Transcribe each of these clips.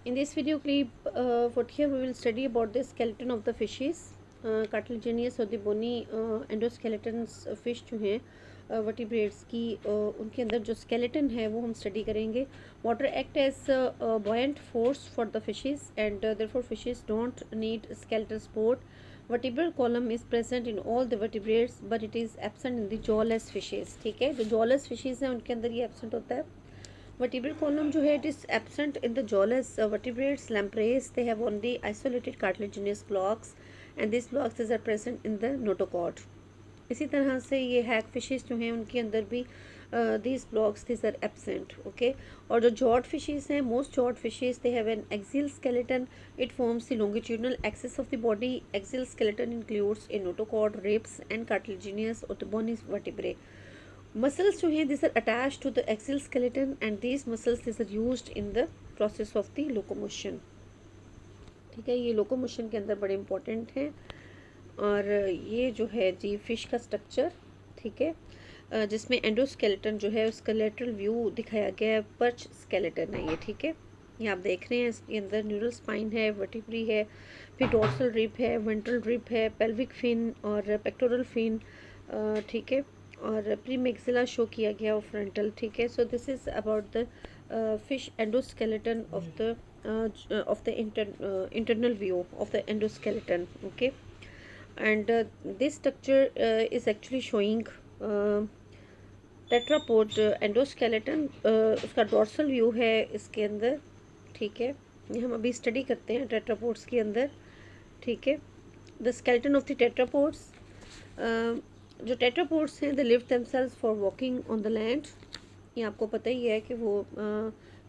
In this video clip, what here we will study about the skeleton of the fishes, cartilaginous और the bony endoskeletons fish जो हैं vertebrates की उनके अंदर जो skeleton है वो हम study करेंगे. Water act as a buoyant force for the fishes and therefore fishes don't need skeletal support. Vertebral column is present in all the vertebrates but it is absent in the jawless fishes. ठीक है, जो jawless fishes हैं उनके अंदर ये absent होता है. Vertebral column जो है it is absent in the jawless vertebrates. Lampreys they have only isolated cartilaginous blocks and these blocks are present in the notochord. इसी तरह से ये हैग फिशेस जो हैं उनके अंदर भी these blocks these are absent. Okay, और जो jawed fishes हैं, most jawed fishes they have an axial skeleton. It forms the longitudinal axis of the body. Axial skeleton includes a notochord, ribs and cartilaginous or the bony vertebrae. Muscles जो हैं these are attached to the axial skeleton and these muscles these are used in the process of the locomotion. ठीक है, ये locomotion के अंदर बड़े important हैं. और ये जो है जी फिश का स्ट्रक्चर, ठीक है, जिसमें एंडोस्केलेटन जो है उसका लेटरल व्यू दिखाया गया है. पर्च स्केलेटन है ये, ठीक है, ये आप देख रहे हैं. इसके अंदर न्यूरल स्पाइन है, वर्टिब्री है, फिर डोर्सल रिब है, वेंट्रल रिब है, पेल्विक फिन और पेक्टोरल फिन, ठीक है, और प्रीमेक्सिला शो किया गया और फ्रंटल. ठीक है, so this is about the fish endoskeleton of the internal view of the endoskeleton. Okay, and this structure is actually showing tetrapod endoskeleton. उसका डोर्सल व्यू है इसके अंदर. ठीक है, ये हम अभी स्टडी करते हैं टेट्रापोड्स के अंदर. ठीक है, the skeleton of the tetrapods. जो टेट्रापोड्स हैं they live themselves for walking on the land. ये आपको पता ही है कि वो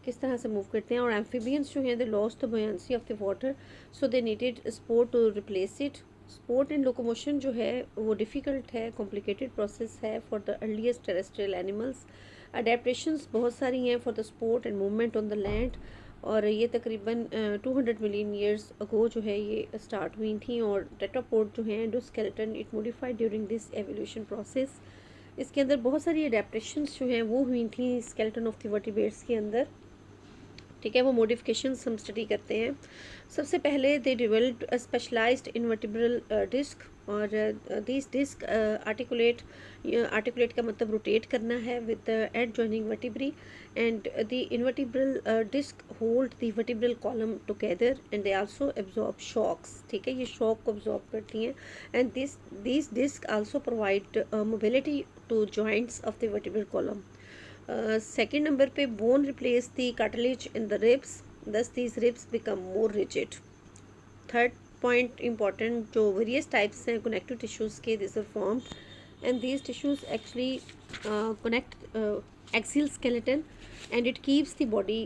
किस तरह से मूव करते हैं. और एम्फीबियंस जो हैं they lost the buoyancy of the water so they needed sport to replace it. Sport in locomotion जो है वो डिफ़िकल्ट है, कॉम्प्लिकेटेड प्रोसेस है for the earliest terrestrial animals. Adaptations बहुत सारी हैं for the sport and movement on the land. और ये तकरीबन 200 मिलियन ईयर्स अगो जो है ये स्टार्ट हुई थी. और टेट्रापोड जो है endoskeleton it modified during this evolution process. इसके अंदर बहुत सारी अडेप्टेशंस जो हैं वो हुई थी स्केलेटन ऑफ द वर्टिब्रेट्स के अंदर. ठीक है, वो मॉडिफिकेशंस हम स्टडी करते हैं. सबसे पहले they developed a specialised intervertebral disc. और दिस डिस्क आर्टिकुलेट का मतलब रोटेट करना है with the adjoining vertebrae and the intervertebral disc hold the vertebral column together and they also absorb shocks. ठीक है, ये शॉक को एब्जॉर्ब करती हैं and this disc also provide mobility to joints of the vertebral column. Second number पे bone replace the cartilage in the ribs, thus these ribs become more rigid. Third point important, जो various types हैं connective tissues के this are formed and these tissues actually connect axial skeleton and it keeps the body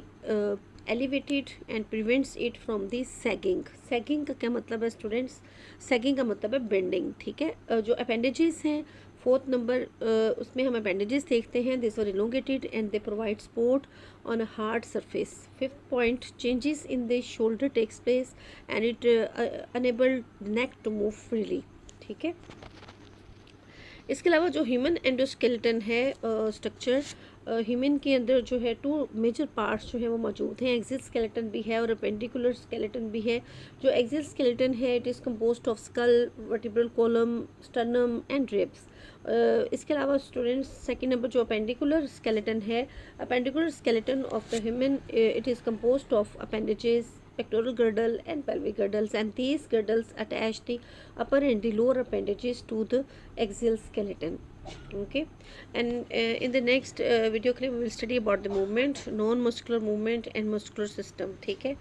elevated and prevents it from the sagging. Sagging का क्या मतलब है students? Sagging का मतलब है बेंडिंग. ठीक है, जो अपेंडेजेस हैं फोर्थ नंबर उसमें हम अपेंडेजेस देखते हैं. This are elongated and they provide support on a hard surface. Fifth point, changes in the shoulder takes place and it enable the neck to move freely. ठीक है, इसके अलावा जो ह्यूमन एंडोस्केलेटन है स्ट्रक्चर, ह्यूमन के अंदर जो है 2 मेजर पार्ट्स जो है वो मौजूद हैं. एक्सियल स्केलेटन भी है और अपेंडिकुलर स्केलेटन भी है. जो एक्सियल स्केलेटन है it is composed of skull, vertebral column, sternum and ribs. इसके अलावा स्टूडेंट्स सेकंड नंबर जो अपेंडिकुलर स्केलेटन है, appendicular skeleton of the human it is composed of appendages, pectoral girdle and pelvic girdles and these girdles attach the upper and the lower appendages to the axial skeleton. Okay, and in the next video clip we will study about the movement, non muscular movement and muscular system. ठीक है,